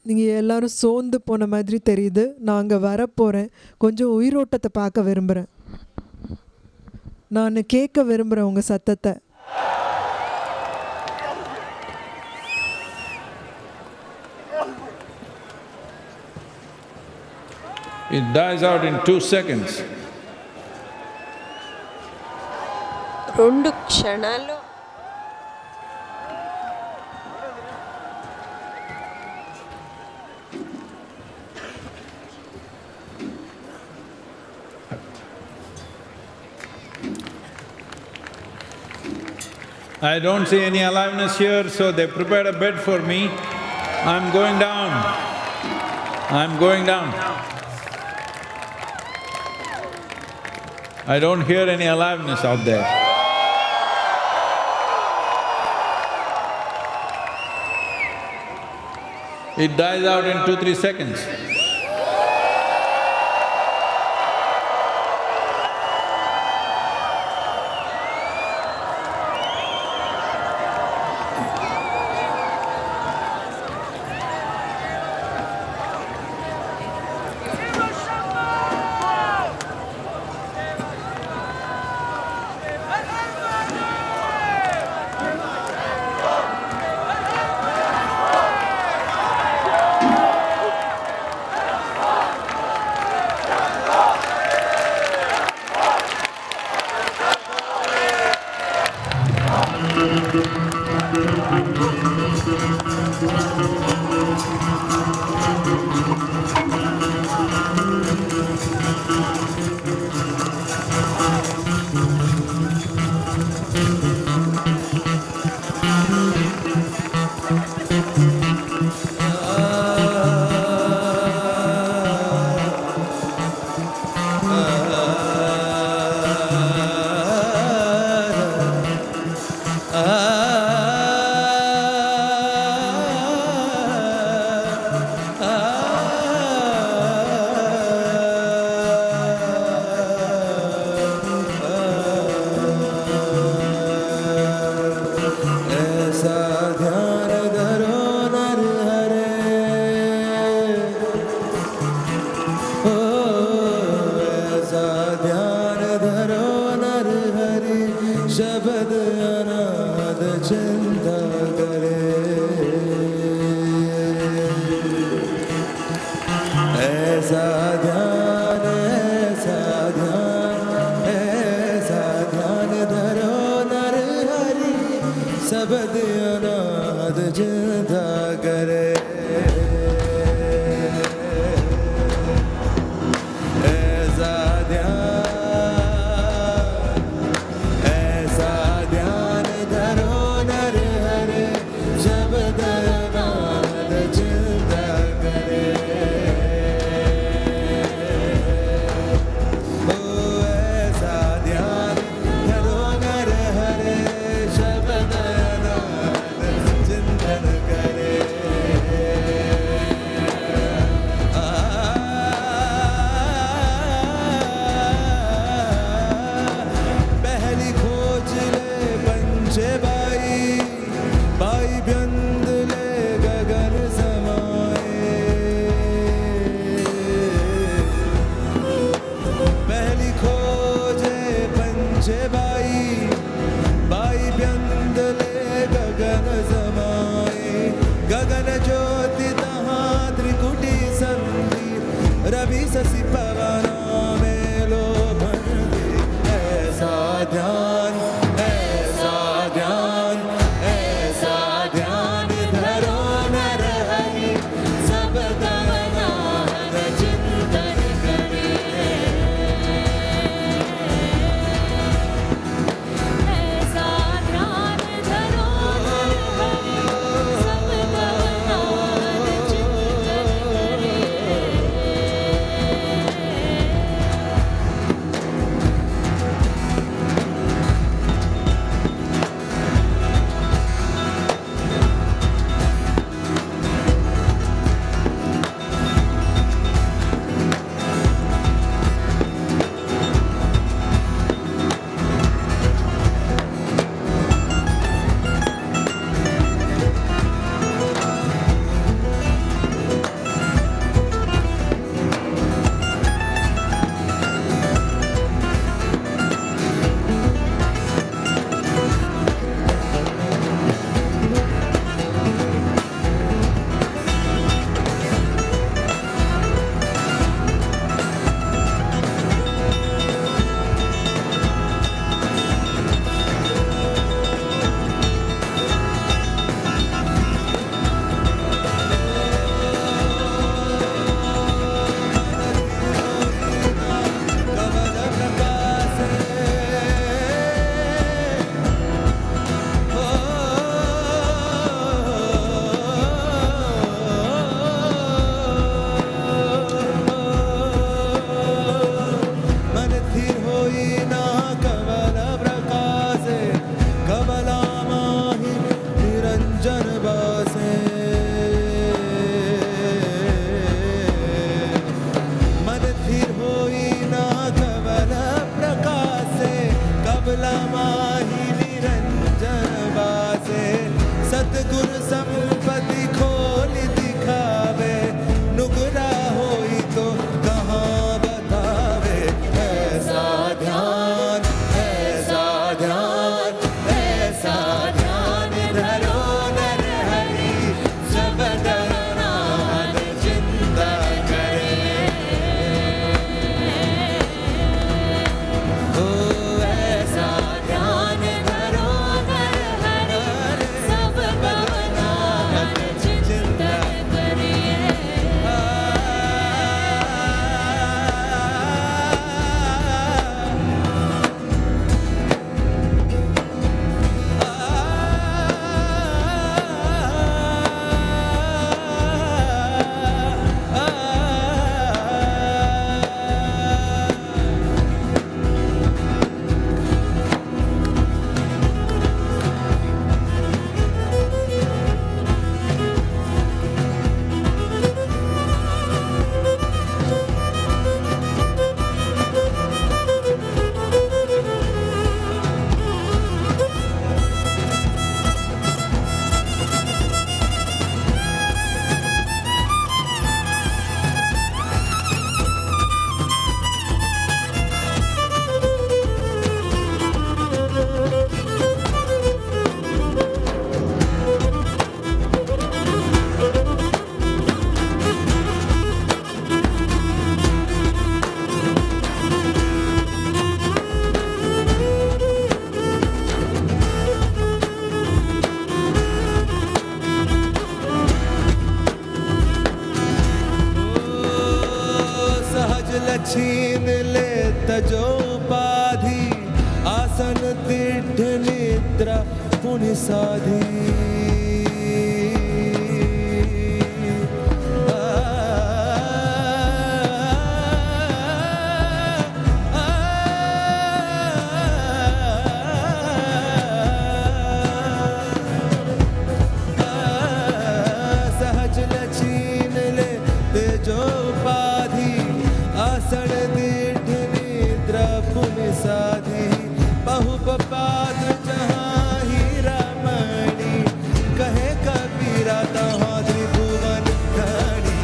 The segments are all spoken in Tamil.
நீங்கள் எல்லாரும் சோர்ந்து போன மாதிரி தெரியுது. நான் அங்கே வரப்போகிறேன். கொஞ்சம் உயிரோட்டத்தை பார்க்க விரும்புகிறேன். நான் கேட்க விரும்புகிறேன் உங்கள் சத்தத்தை. It dies out in 2 seconds. 2 క్షణాల్లో I don't see any aliveness here, so they prepared a bed for me. I'm going down. I'm going down. I don't hear any aliveness out there. It dies out in 2-3 seconds. छीन ले तजोपाधि आसन दृढ़ निद्रा पुण्य साधी सहज लचीन ले तेजोपाधि आसन दृढ़ निद्रा पुण्य साधी बहुपाद जहाँ हीरा मणि कहे कबीरा तहाँ त्रिभुवन धनी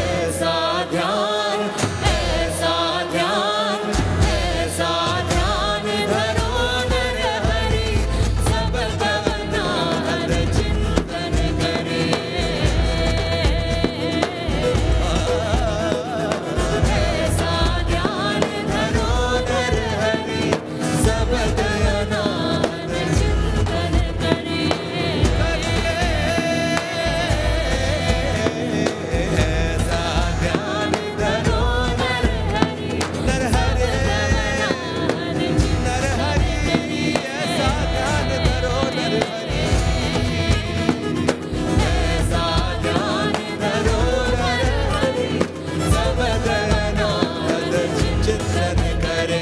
ऐसा ध्यान धरो नर हरि सब कवना हद चिंतन करे ऐसा ध्यान धरो नर हरि सब कवना हद चिंतन करे ऐसा ध्यान धरो नर हरि नर हरि नर हरि ऐसा ध्यान धरो नर हरि ऐसा ध्यान धरो नर हरि सब गणना हद चिंतन करे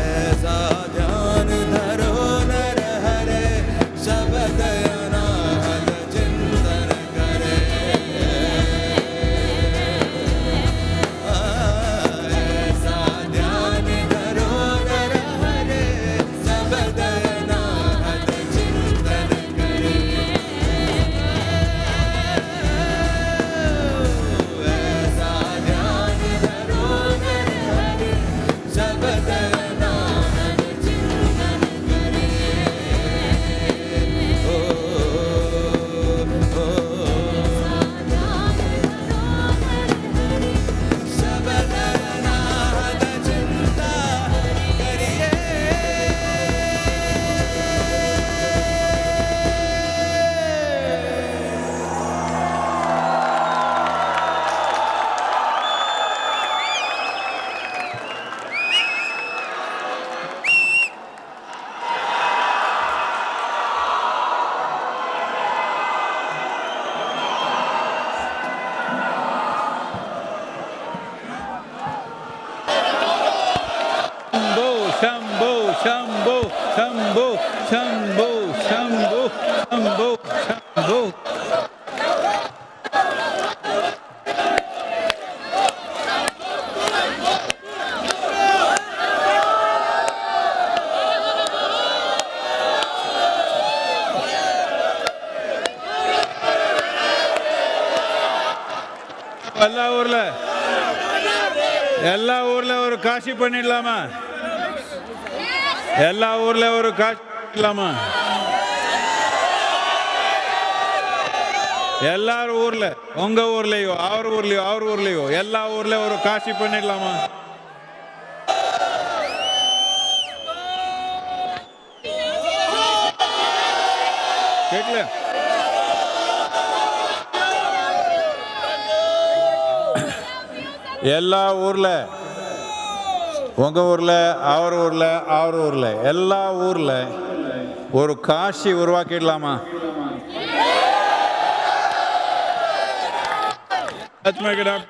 ऐसा ध्यान धरो नर हरे सब दयाना हद चिंतन करे ऐसा ध्यान धरो नर हरे सब दयाना हद चिंतन करे ऐसा ध्यान धरो नर हरे सब दयाना हद चिंतन करे ओ सब दयाना हद चिंता करिए Shambho, Shambho, Shambho, Shambho, Shambho, Shambho, Shambho, Shambho. எல்லா ஊர்ல ஒரு காட்சி பண்ணிடலாமா? எல்லா ஊர்ல ஒரு காட்சி பண்ணிடலாமா? எல்லார் ஊர்ல, உங்க ஊர்லயோ அவர் ஊர்லயோ எல்லா ஊர்ல ஒரு காட்சி பண்ணிடலாமா? கேட்கல? எல்லா ஊர்ல, உங்க ஊர்ல அவர் ஊர்ல எல்லா ஊர்ல ஒரு காட்சி உருவாக்கிடலாமா? Let's make it up.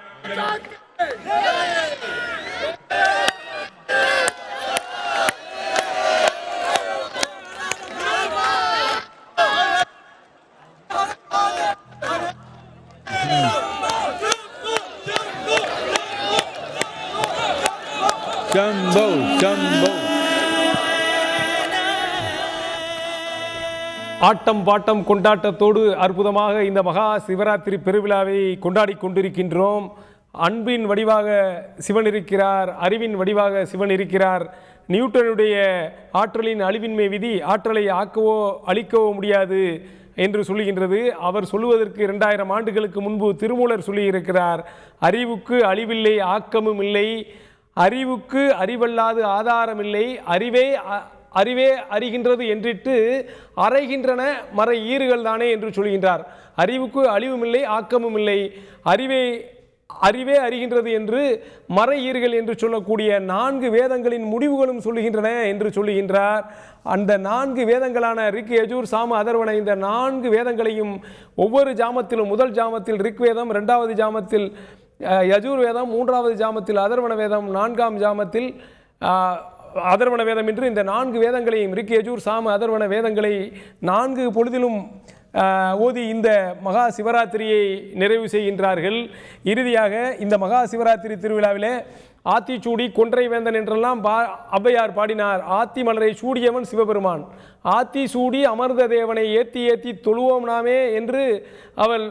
Jumbo, jumbo. ஆட்டம் பாட்டம் கொண்டாட்டத்தோடு அற்புதமாக இந்த மகா சிவராத்திரி பெருவிழாவை கொண்டாடி கொண்டிருக்கின்றோம். அன்பின் வடிவாக சிவன் இருக்கிறார், அறிவின் வடிவாக சிவன் இருக்கிறார். நியூட்டனுடைய ஆற்றலின் அழிவின்மை விதி ஆற்றலை ஆக்கவோ அழிக்கவோ முடியாது என்று சொல்லுகின்றது. அவர் சொல்லுவதற்கு 2000 ஆண்டுகளுக்கு முன்பு திருமூலர் சொல்லியிருக்கிறார், அறிவுக்கு அழிவில்லை ஆக்கமும் இல்லை, அறிவுக்கு அறிவல்லாது ஆதாரமில்லை, அறிவே அறிகின்றது என்றிட்டு அறைகின்றன மறை ஈறுகள் தானே என்று சொல்கின்றார். அறிவுக்கு அழிவும் இல்லை ஆக்கமும் இல்லை, அறிவே அறிகின்றது என்று மறை ஈறுகள் என்று சொல்லக்கூடிய 4 வேதங்களின் முடிவுகளும் சொல்லுகின்றன என்று சொல்லுகின்றார். அந்த 4 வேதங்களான ரிக், யஜூர், சாம, அதர்வன, இந்த 4 வேதங்களையும் ஒவ்வொரு ஜாமத்திலும், முதல் ஜாமத்தில் ரிக் வேதம், 2வது ஜாமத்தில் யஜூர் வேதம், 3வது ஜாமத்தில் அதர்வன வேதம், 4ஆம் ஜாமத்தில் அதர்வன வேதம் என்று இந்த 4 வேதங்களையும், ரிக், யஜூர், சாம, அதர்வன வேதங்களை 4 பொழுதிலும் ஓதி இந்த மகா சிவராத்திரியை நிறைவு செய்கின்றார்கள். இறுதியாக இந்த மகா சிவராத்திரி திருவிழாவிலே ஆத்திச்சூடி கொன்றை வேந்தன் என்றெல்லாம் ஔவையார் பாடினார். ஆத்தி மலரை சூடியவன் சிவபெருமான், ஆத்தி சூடி அமர்ந்த தேவனை ஏத்தி ஏத்தி தொழுவோம் நாமே என்று அவள்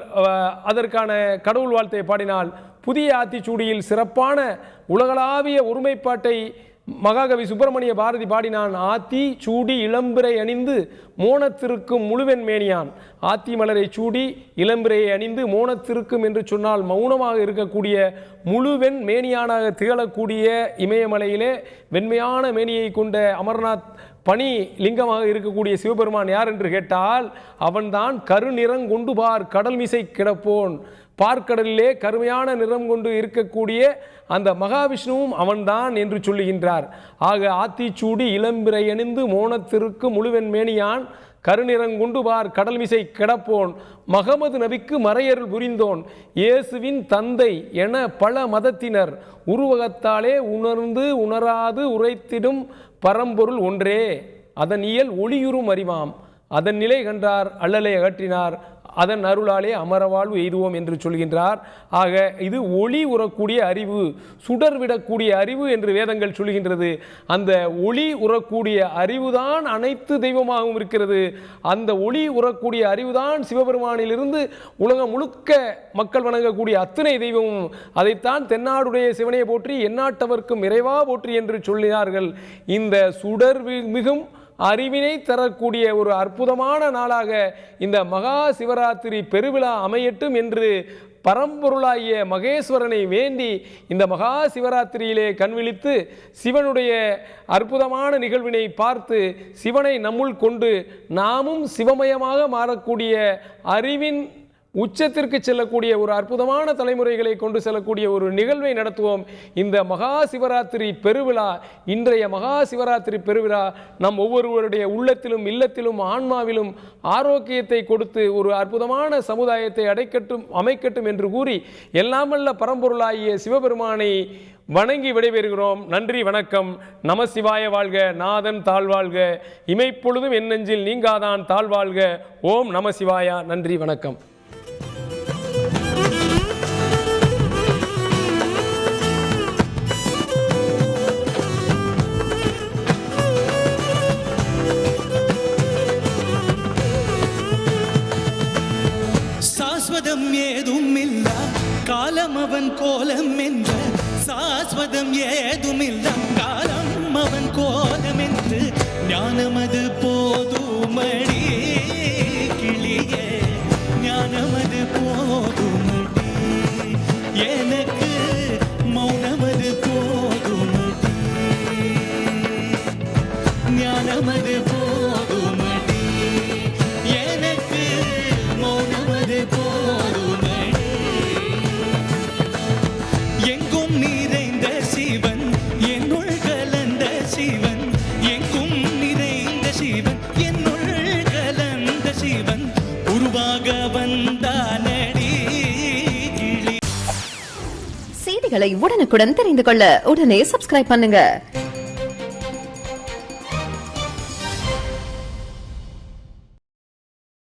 அதற்கான கடவுள் வாழ்த்தை பாடினாள். புதிய ஆத்திச்சூடியில் சிறப்பான உலகளாவிய ஒருமைப்பாட்டை மகாகவி சுப்பிரமணிய பாரதி பாடினான். ஆத்தி சூடி இளம்பிறை அணிந்து மோனத்திருக்கும் முழுவெண் மேனியான். ஆத்தி மலரை சூடி இளம்பிறையை அணிந்து மோனத்திருக்கும் என்று சொன்னால் மௌனமாக இருக்கக்கூடிய முழுவெண் மேனியானாக திகழக்கூடிய இமயமலையிலே வெண்மையான மேனியை கொண்ட அமர்நாத் பனி லிங்கமாக இருக்கக்கூடிய சிவபெருமான் யார் என்று கேட்டால் அவன்தான் கருநிறம் கொண்டு பார் கடல் மிசை கிடப்போன். பார்க்கடலிலே கருமையான நிறம் கொண்டு இருக்கக்கூடிய அந்த மகாவிஷ்ணுவும் அவன்தான் என்று சொல்லுகின்றார். ஆக ஆத்திச்சூடி இளம்பிறை அணிந்து மோனத்திற்கு முழுவெண் மேனியான், கருநிறங்குண்டு பார் கடல் மிசை கிடப்போன், மகமது நபிக்கு மறையருள் புரிந்தோன், இயேசுவின் தந்தை என பல மதத்தினர் உருவகத்தாலே உணர்ந்து உணராது உரைத்திடும் பரம்பொருள் ஒன்றே, அதன் இயல் ஒளியுறும் அறிவாம், அதன் நிலை கண்டார் அல்லலை அகற்றினார், அதன் அருளாலே அமரவாழ்வு எய்துவோம் என்று சொல்கின்றார். ஆக இது ஒளி உறக்கூடிய அறிவு, சுடர் விடக்கூடிய அறிவு என்று வேதங்கள் சொல்கின்றது. அந்த ஒளி உறக்கூடிய அறிவுதான் அனைத்து தெய்வமாகவும் இருக்கிறது. அந்த ஒளி உறக்கூடிய அறிவுதான் சிவபெருமானிலிருந்து உலகம் முழுக்க மக்கள் வணங்கக்கூடிய அத்தனை தெய்வமும். அதைத்தான் தென்னாடுடைய சிவனையை போற்றி எந்நாட்டவர்க்கும் இறைவா போற்றி என்று சொல்லினார்கள். இந்த சுடர் மிகும் அறிவினை தரக்கூடிய ஒரு அற்புதமான நாளாக இந்த மகா சிவராத்திரி பெருவிழா அமையட்டும் என்று பரம்பொருளாகிய மகேஸ்வரனை வேண்டி இந்த மகா சிவராத்திரியிலே கண்விழித்து சிவனுடைய அற்புதமான நிகழ்வினை பார்த்து சிவனை நம்முள் கொண்டு நாமும் சிவமயமாக மாறக்கூடிய அறிவின் உச்சத்திற்கு செல்லக்கூடிய ஒரு அற்புதமான தலைமுறைகளை கொண்டு செல்லக்கூடிய ஒரு நிகழ்வை நடத்துவோம். இந்த மகா சிவராத்திரி பெருவிழா, இன்றைய மகா சிவராத்திரி பெருவிழா நம் ஒவ்வொருவருடைய உள்ளத்திலும் இல்லத்திலும் ஆன்மாவிலும் ஆரோக்கியத்தை கொடுத்து ஒரு அற்புதமான சமுதாயத்தை அமைக்கட்டும் என்று கூறி எல்லாமல்ல பரம்பொருளாகிய சிவபெருமானை வணங்கி விடைபெறுகிறோம். நன்றி, வணக்கம். நம சிவாய வாழ்க, நாதன் தாழ்வாழ்க, இமைப்பொழுதும் என் நெஞ்சில் நீங்காதான் தாழ்வாழ்க. ஓம் நம சிவாயா. நன்றி, வணக்கம். சாஸ்வதம் ஏதும் இல்ல காலம் அவன் கோலம் என்ற சாஸ்வதம் ஏதுமில்ல காலம் அவன் கோலம் என்று ஞானமது போதுமடி கிளியே ஞானமது போதுமடி எனக்கு மௌனமது போதுமடி ஞானமது போதுமடி எனக்கு மௌனமது போதுமடி எங்கும் நிறைந்த சிவன் என்னுள் கலந்த சிவன் எங்கும் நிறைந்த சிவன் என்னுள் கலந்த சிவன் உருவாக வந்தானடி கிளி. செய்திகளை உடனுக்குடன் தெரிந்து கொள்ள உடனே சப்ஸ்கிரைப் பண்ணுங்க.